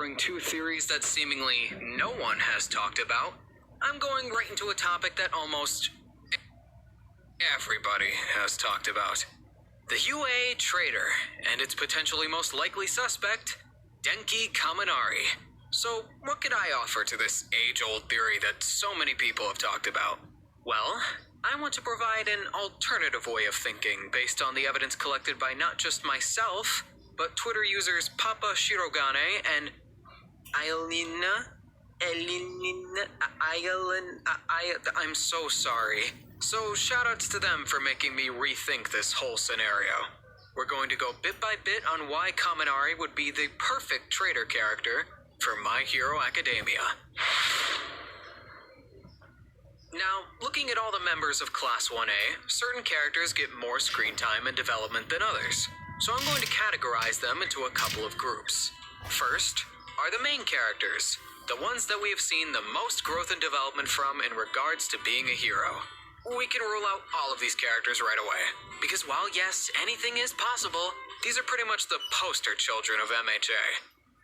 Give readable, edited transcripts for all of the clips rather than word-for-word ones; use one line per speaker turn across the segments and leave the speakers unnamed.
Bring two theories that seemingly no one has talked about, I'm going right into a topic that almost everybody has talked about. The UA traitor, and its potentially most likely suspect, Denki Kaminari. So, what could I offer to this age-old theory that so many people have talked about? Well, I want to provide an alternative way of thinking based on the evidence collected by not just myself, but Twitter users Papa Shirogane and I'm so sorry. So shoutouts to them for making me rethink this whole scenario. We're going to go bit by bit on why Kaminari would be the perfect traitor character for My Hero Academia. Now, looking at all the members of Class 1A, certain characters get more screen time and development than others. So I'm going to categorize them into a couple of groups. First are the main characters, the ones that we have seen the most growth and development from in regards to being a hero. We can rule out all of these characters right away, because while yes, anything is possible, these are pretty much the poster children of MHA.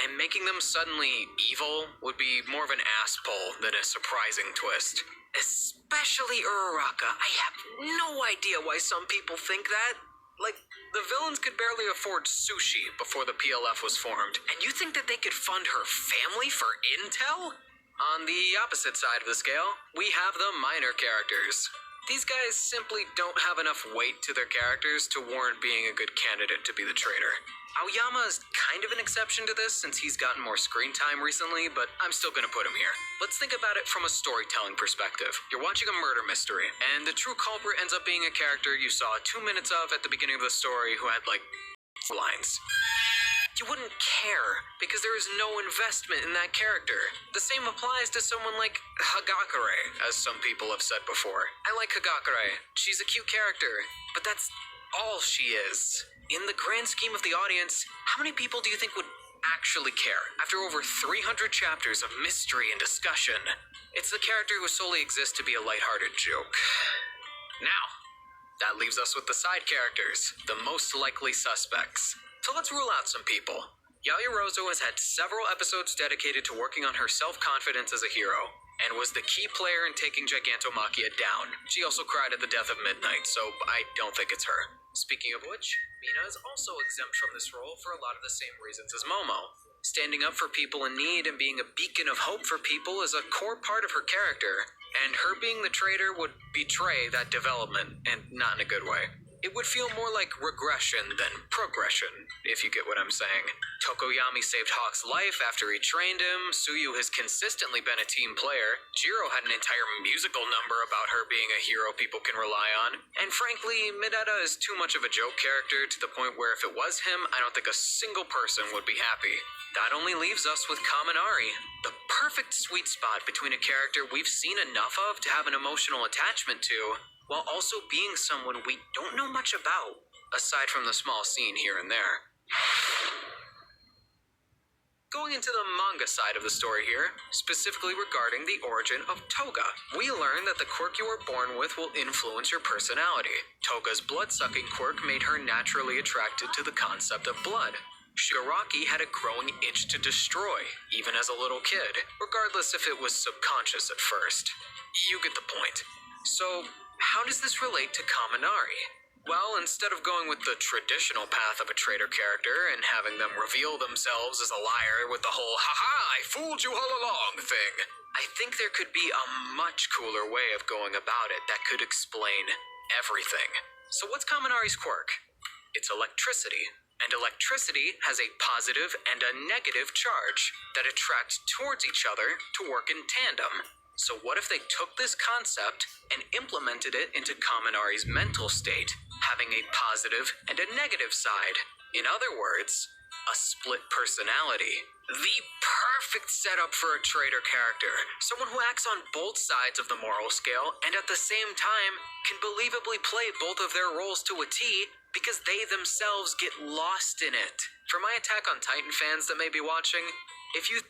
And making them suddenly evil would be more of an ass pull than a surprising twist. Especially Uraraka. I have no idea why some people think that. Like, the villains could barely afford sushi before the PLF was formed, and you think that they could fund her family for intel? On the opposite side of the scale, we have the minor characters. These guys simply don't have enough weight to their characters to warrant being a good candidate to be the traitor. Aoyama is kind of an exception to this since he's gotten more screen time recently, but I'm still gonna put him here. Let's think about it from a storytelling perspective. You're watching a murder mystery, and the true culprit ends up being a character you saw 2 minutes of at the beginning of the story who had, like, lines. You wouldn't care, because there is no investment in that character. The same applies to someone like Hagakure, as some people have said before. I like Hagakure. She's a cute character, but that's all she is. In the grand scheme of the audience, how many people do you think would actually care after over 300 chapters of mystery and discussion? It's the character who solely exists to be a lighthearted joke. Now, that leaves us with the side characters, the most likely suspects. So let's rule out some people. Yaoyorozu has had several episodes dedicated to working on her self-confidence as a hero, and was the key player in taking Gigantomachia down. She also cried at the death of Midnight, so I don't think it's her. Speaking of which, Mina is also exempt from this role for a lot of the same reasons as Momo. Standing up for people in need and being a beacon of hope for people is a core part of her character, and her being the traitor would betray that development, and not in a good way. It would feel more like regression than progression, if you get what I'm saying. Tokoyami saved Hawk's life after he trained him, Suyu has consistently been a team player, Jiro had an entire musical number about her being a hero people can rely on, and frankly, Mideta is too much of a joke character to the point where if it was him, I don't think a single person would be happy. That only leaves us with Kaminari, the perfect sweet spot between a character we've seen enough of to have an emotional attachment to, while also being someone we don't know much about, aside from the small scene here and there. Going into the manga side of the story here, specifically regarding the origin of Toga, we learn that the quirk you were born with will influence your personality. Toga's blood-sucking quirk made her naturally attracted to the concept of blood. Shigaraki had a growing itch to destroy, even as a little kid, regardless if it was subconscious at first. You get the point. So, how does this relate to Kaminari? Well, instead of going with the traditional path of a traitor character and having them reveal themselves as a liar with the whole "haha, I fooled you all along" thing, I think there could be a much cooler way of going about it that could explain everything. So what's Kaminari's quirk? It's electricity. And electricity has a positive and a negative charge that attract towards each other to work in tandem. So what if they took this concept and implemented it into Kaminari's mental state, having a positive and a negative side? In other words, a split personality. The perfect setup for a traitor character. Someone who acts on both sides of the moral scale and at the same time can believably play both of their roles to a T because they themselves get lost in it. For my Attack on Titan fans that may be watching, if you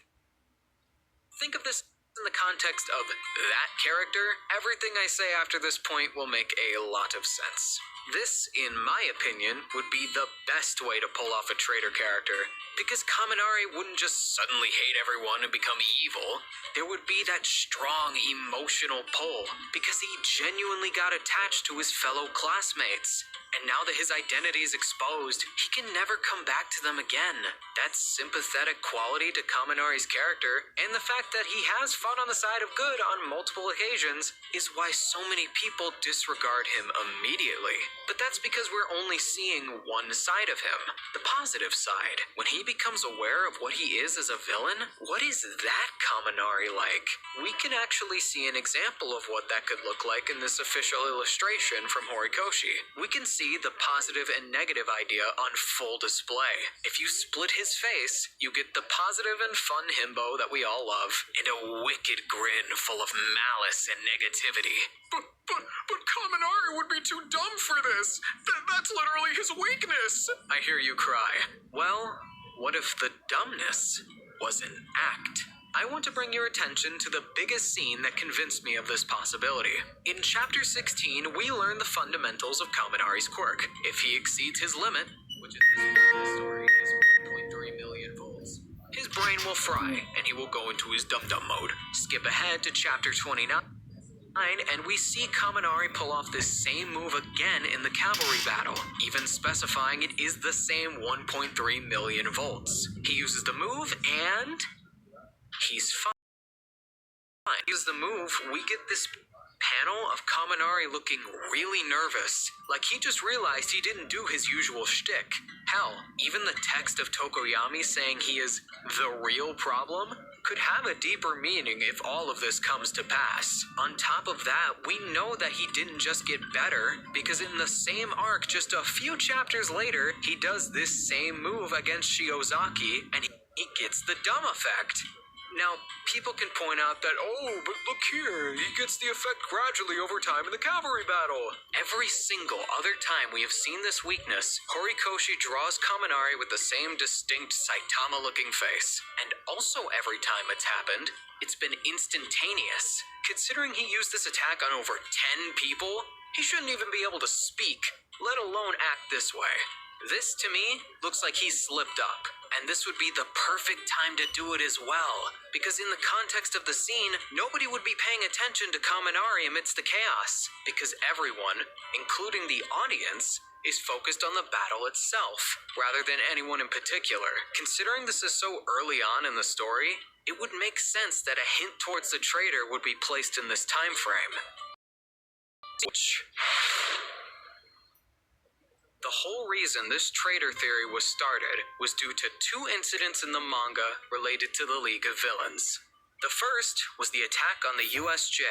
think of this in the context of that character, everything I say after this point will make a lot of sense. This, in my opinion, would be the best way to pull off a traitor character, because Kaminari wouldn't just suddenly hate everyone and become evil. There would be that strong emotional pull, because he genuinely got attached to his fellow classmates. And now that his identity is exposed, he can never come back to them again. That sympathetic quality to Kaminari's character, and the fact that he has fought on the side of good on multiple occasions, is why so many people disregard him immediately. But that's because we're only seeing one side of him, the positive side. When he becomes aware of what he is as a villain, what is that Kaminari like? We can actually see an example of what that could look like in this official illustration from Horikoshi. We can see the positive and negative idea on full display. If you split his face, you get the positive and fun himbo that we all love, and a wicked grin full of malice and negativity. But Kaminari would be too dumb for this. That's literally his weakness. I hear you cry. Well, what if the dumbness was an act? I want to bring your attention to the biggest scene that convinced me of this possibility. In Chapter 16, we learn the fundamentals of Kaminari's quirk. If he exceeds his limit, which in this point of the story is 1.3 million volts, his brain will fry, and he will go into his dum-dum mode. Skip ahead to Chapter 29, and we see Kaminari pull off this same move again in the cavalry battle, even specifying it is the same 1.3 million volts. He uses the move, and he's fine. He uses the move, we get this panel of Kaminari looking really nervous, like he just realized he didn't do his usual shtick. Hell, even the text of Tokoyami saying he is the real problem could have a deeper meaning if all of this comes to pass. On top of that, we know that he didn't just get better, because in the same arc just a few chapters later, he does this same move against Shiozaki, and he gets the dumb effect. Now, people can point out that, oh, but look here, he gets the effect gradually over time in the cavalry battle. Every single other time we have seen this weakness, Horikoshi draws Kaminari with the same distinct Saitama-looking face. And also every time it's happened, it's been instantaneous. Considering he used this attack on over 10 people, he shouldn't even be able to speak, let alone act this way. This, to me, looks like he's slipped up, and this would be the perfect time to do it as well, because in the context of the scene, nobody would be paying attention to Kaminari amidst the chaos, because everyone, including the audience, is focused on the battle itself, rather than anyone in particular. Considering this is so early on in the story, it would make sense that a hint towards the traitor would be placed in this time frame. The whole reason this traitor theory was started was due to two incidents in the manga related to the League of Villains. The first was the attack on the USJ,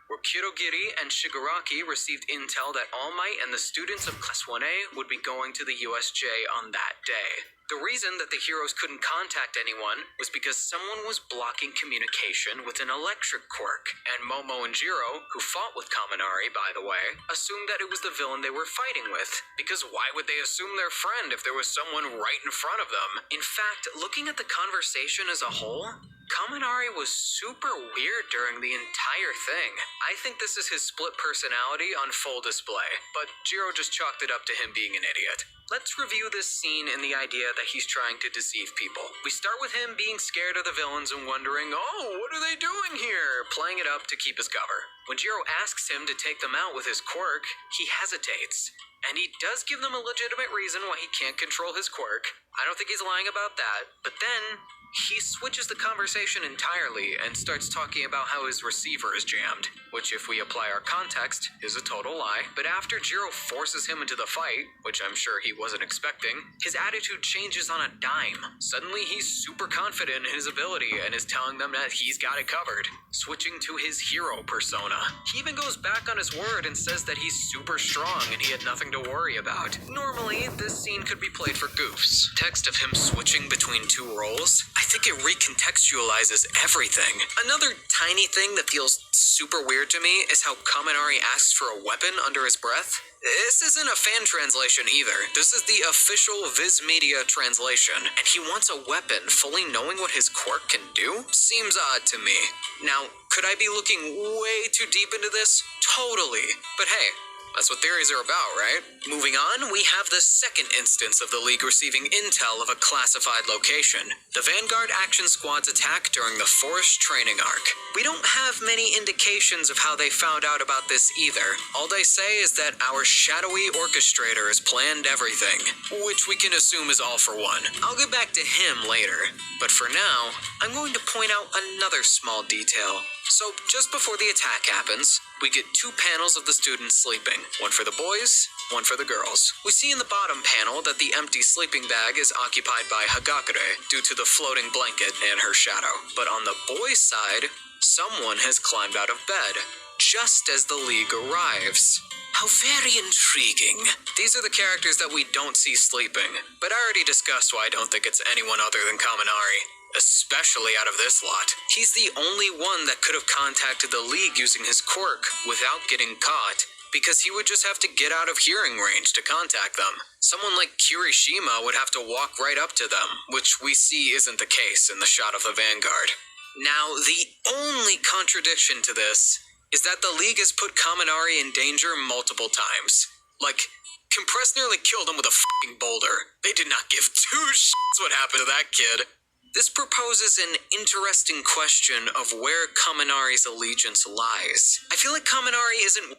where Kirogiri and Shigaraki received intel that All Might and the students of Class 1A would be going to the USJ on that day. The reason that the heroes couldn't contact anyone was because someone was blocking communication with an electric quirk, and Momo and Jiro, who fought with Kaminari, by the way, assumed that it was the villain they were fighting with, because why would they assume their friend if there was someone right in front of them? In fact, looking at the conversation as a whole, Kaminari was super weird during the entire thing. I think this is his split personality on full display, but Jiro just chalked it up to him being an idiot. Let's review this scene in the idea that he's trying to deceive people. We start with him being scared of the villains and wondering, oh, what are they doing here? Playing it up to keep his cover. When Jiro asks him to take them out with his quirk, he hesitates. And he does give them a legitimate reason why he can't control his quirk. I don't think he's lying about that. But then he switches the conversation entirely and starts talking about how his receiver is jammed, which if we apply our context, is a total lie. But after Jiro forces him into the fight, which I'm sure he wasn't expecting, his attitude changes on a dime. Suddenly he's super confident in his ability and is telling them that he's got it covered, switching to his hero persona. He even goes back on his word and says that he's super strong and he had nothing to worry about. Normally, this scene could be played for goofs. Text of him switching between two roles, I think it recontextualizes everything. Another tiny thing that feels super weird to me is how Kaminari asks for a weapon under his breath. This isn't a fan translation either. This is the official Viz Media translation, and he wants a weapon fully knowing what his quirk can do? Seems odd to me. Now, could I be looking way too deep into this? Totally. But hey, That's what theories are about, right? Moving on, we have the second instance of the League receiving intel of a classified location. The Vanguard Action Squad's attack during the Forest training arc. We don't have many indications of how they found out about this either. All they say is that our shadowy orchestrator has planned everything, which we can assume is all for one. I'll get back to him later, but for now, I'm going to point out another small detail. So, just before the attack happens, we get two panels of the students sleeping. One for the boys, one for the girls. We see in the bottom panel that the empty sleeping bag is occupied by Hagakure due to the floating blanket and her shadow. But on the boys' side, someone has climbed out of bed, just as the League arrives. How very intriguing. These are the characters that we don't see sleeping, but I already discussed why I don't think it's anyone other than Kaminari. Especially out of this lot. He's the only one that could have contacted the League using his quirk without getting caught, because he would just have to get out of hearing range to contact them. Someone like Kirishima would have to walk right up to them, which we see isn't the case in the shot of the Vanguard. Now, the only contradiction to this is that the League has put Kaminari in danger multiple times. Like, Compress nearly killed him with a f***ing boulder. They did not give two shits what happened to that kid. This proposes an interesting question of where Kaminari's allegiance lies. I feel like Kaminari isn't